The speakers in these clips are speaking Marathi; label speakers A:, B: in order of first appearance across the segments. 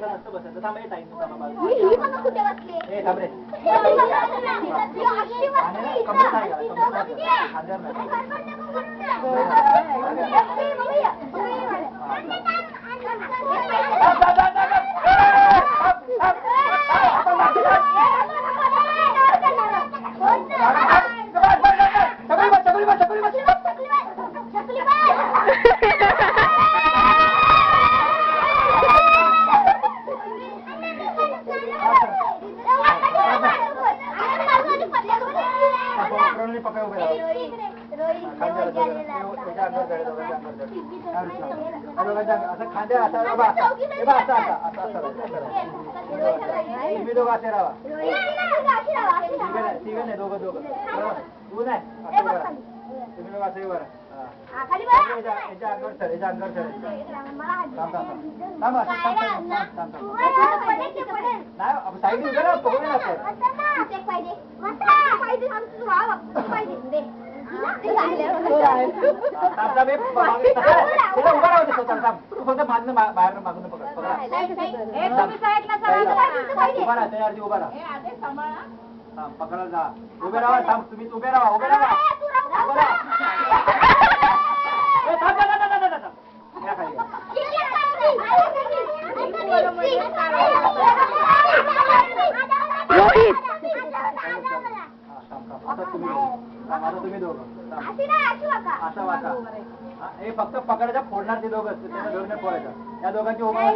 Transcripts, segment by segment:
A: नसतं बसायचं. थांब टाईम तुम्ही दोघं असे राहा. ठीक आहे दोघं दोघं तू नाही तुम्ही दोघं असं बरं. याच्या अंगावर सर याच्या अंगावर सर साईड उभे ना पकडून उभा राहते स्वतः तू फक्त बाहेर मागून पकड उभा राहा तयारी उभा राहा पकडायला जा उभे राहा थांब तुम्ही उभे राहा उभे राहा तुम्ही दोघं असं वाका हे फक्त पकडायच्या फोडणार ते दोघं त्यांना दोघं फोडायचं या दोघांची उभा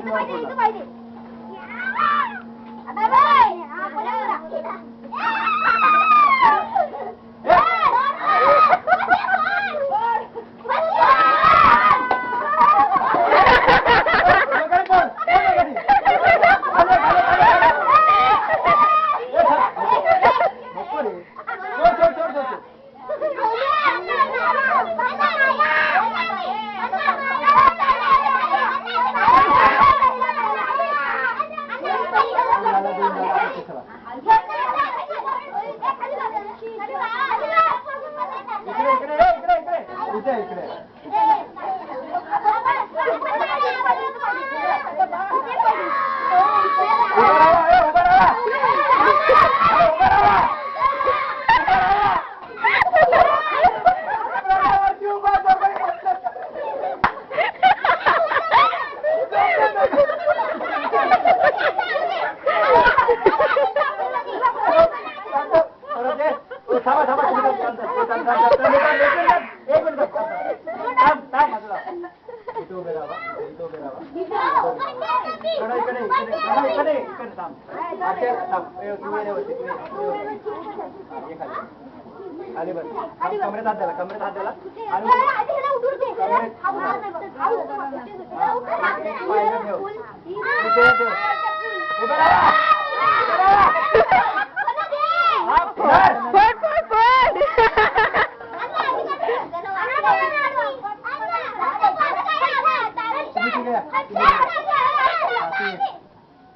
A: कमरेत हात द्याला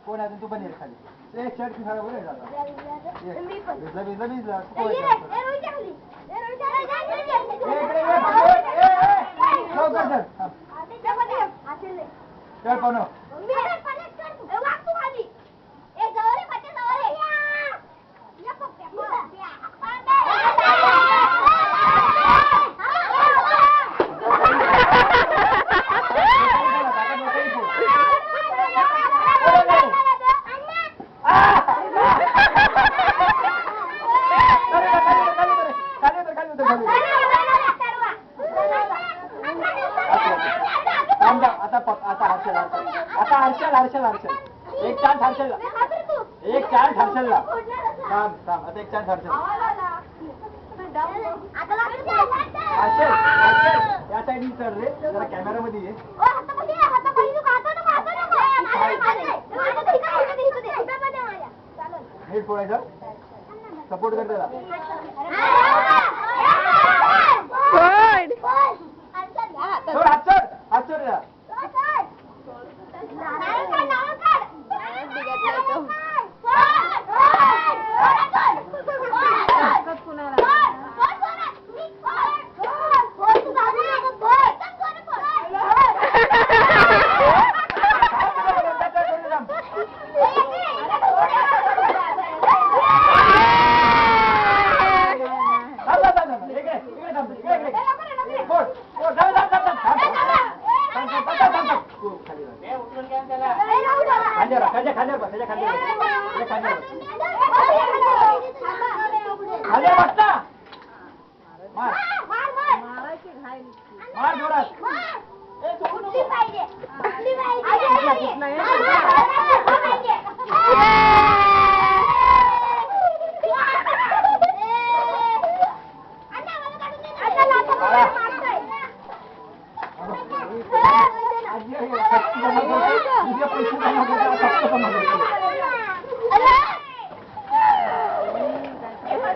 A: कोण आहे तू पण ये खाली एक शर्ट खराब होईल चल पण एक चान्स हर्षलला थांब आता एक चान्स हर्षल या साईडनी सर रे जरा कॅमेरा मध्ये ये हेड फोडायचा सपोर्ट कर त्याला हात सोड मार
B: मारायची घाई
A: मार जोरात. पैसे